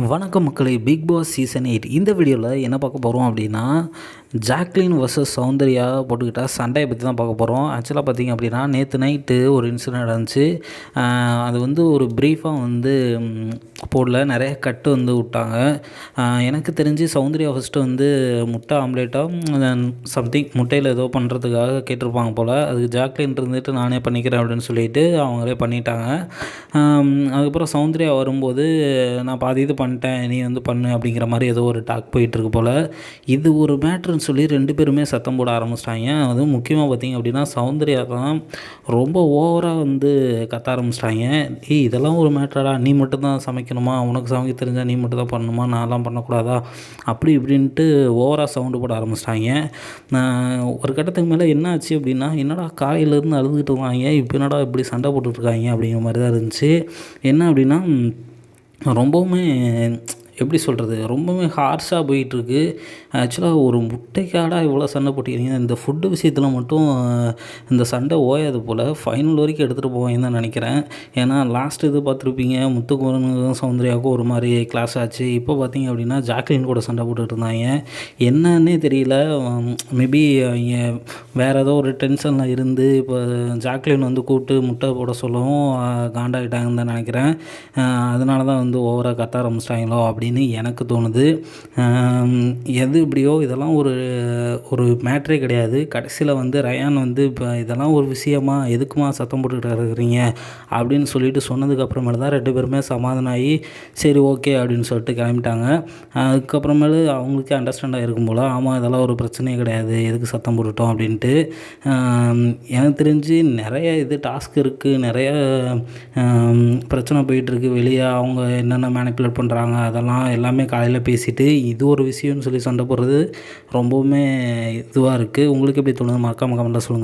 வணக்கம் மக்களே, big Boss season 8 இந்த வீடியோவில் என்ன பார்க்க போகிறோம் அப்படின்னா, ஜாக்லின் வர்சஸ் சௌந்தர்யா போட்டுக்கிட்டா சண்டையை பற்றி தான் பார்க்க போகிறோம். ஆக்சுவலாக பார்த்திங்க அப்படின்னா, நேற்று நைட்டு ஒரு இன்சிடென்ட் நடந்துச்சு. அது வந்து ஒரு ப்ரீஃபாக வந்து போடல, நிறைய கட்டு வந்து விட்டாங்க. எனக்கு தெரிஞ்சு சௌந்தர்யா ஃபஸ்ட்டு வந்து முட்டை ஆம்லேட்டாக சம்திங் முட்டையில் ஏதோ பண்ணுறதுக்காக கேட்டிருப்பாங்க போல். அதுக்கு ஜாக்லின் இருந்துட்டு நானே பண்ணிக்கிறேன் அப்படின்னு சொல்லிட்டு அவங்களே பண்ணிட்டாங்க. அதுக்கப்புறம் சௌந்தர்யா வரும்போது நான் பாதி இது பண்ணிட்டேன், நீ வந்து பண்ணு அப்படிங்கிற மாதிரி ஏதோ ஒரு டாக் போயிட்டுருக்கு போல். இது ஒரு மேட்ருன்னு சொல்லி 2 பேருமே சத்தம் போட ஆரம்பிச்சிட்டாங்க. அதுவும் முக்கியமாக பார்த்திங்க அப்படின்னா சௌந்தர்யா தான் ரொம்ப ஓவராக வந்து கத்த ஆரம்பிச்சிட்டாங்க. இதெல்லாம் ஒரு மேட்டரா, நீ மட்டும் தான் சமைக்கணுமா, உனக்கு சமைக்க தெரிஞ்சால் நீ மட்டும் தான் பண்ணணுமா, நான்லாம் பண்ணக்கூடாதா, அப்படி இப்படின்ட்டு ஓவராக சவுண்டு போட ஆரம்பிச்சிட்டாங்க. ஒரு கட்டத்துக்கு மேலே என்ன ஆச்சு அப்படின்னா, என்னடா காலையிலேருந்து அழுதுகிட்டு இருந்தாங்க, இப்போ என்னடா இப்படி சண்டை போட்டுட்ருக்காங்க அப்படிங்கிற மாதிரி தான் இருந்துச்சு. என்ன அப்படின்னா, ரொம்பவுமே எப்படி சொல்கிறது, ரொம்பவுமே ஹார்ஷாக போயிட்டுருக்கு. ஆக்சுவலாக ஒரு முட்டைக்காடா இவ்வளோ சண்டை போட்டுக்கிறீங்க, இந்த ஃபுட்டு விஷயத்தில் மட்டும் இந்த சண்டை ஓயாது போல். ஃபைனல் வரைக்கும் எடுத்துகிட்டு போவாங்கன்னு தான் நினைக்கிறேன். ஏன்னா லாஸ்ட் இது பார்த்துருப்பீங்க, முத்துக்குமரனுக்கும் சௌந்தர்யாவுக்கும் ஒரு மாதிரி கிளாஸ் ஆச்சு. இப்போ பார்த்திங்க அப்படின்னா ஜாக்லின் கூட சண்டை போட்டுட்டு இருந்தாங்க. என்னன்னே தெரியல, மேபி அவங்க வேறு ஏதோ ஒரு டென்ஷனில் இருந்து இப்போ ஜாக்லின் வந்து கூப்பிட்டு முட்டை போட சொல்லவும் காண்டாகிட்டாங்கன்னு தான் நினைக்கிறேன். அதனால தான் வந்து ஓவராக கத்த ஆரம்பிச்சிட்டாங்களோ அப்படின்னு எனக்கு தோணுது. எது இப்படியோ இதெல்லாம் ஒரு மேட்ரே கிடையாது. கடைசியில் வந்து ரயான் வந்து இப்போ இதெல்லாம் ஒரு விஷயமா, எதுக்குமா சத்தம் போட்டுக்கிட்டு இருக்கிறீங்க அப்படின்னு சொல்லிட்டு சொன்னதுக்கப்புறமேல தான் 2 பேருமே சமாதானம் ஆகி சரி ஓகே அப்படின்னு சொல்லிட்டு கிளம்பிட்டாங்க. அதுக்கப்புறமேலு அவங்களுக்கே அண்டர்ஸ்டாண்டாக இருக்கும் போல், ஆமாம் இதெல்லாம் ஒரு பிரச்சனையே கிடையாது, எதுக்கு சத்தம் போட்டுட்டோம் அப்படின்ட்டு. எனக்கு தெரிஞ்சு நிறைய இது டாஸ்க் இருக்குது, நிறைய பிரச்சனை போயிட்டுருக்கு வெளியே. அவங்க என்னென்ன மேனிப்புலேட் பண்ணுறாங்க அதெல்லாம் எல்லாமே காலையில் பேசிவிட்டு இது ஒரு விஷயம்னு சொல்லி சண்டை போடுறது ரொம்பவுமே இதுவாக இருக்குது. உங்களுக்கு எப்படி தோணுது, மறக்காம கமெண்ட்டில் சொல்லுங்கள்.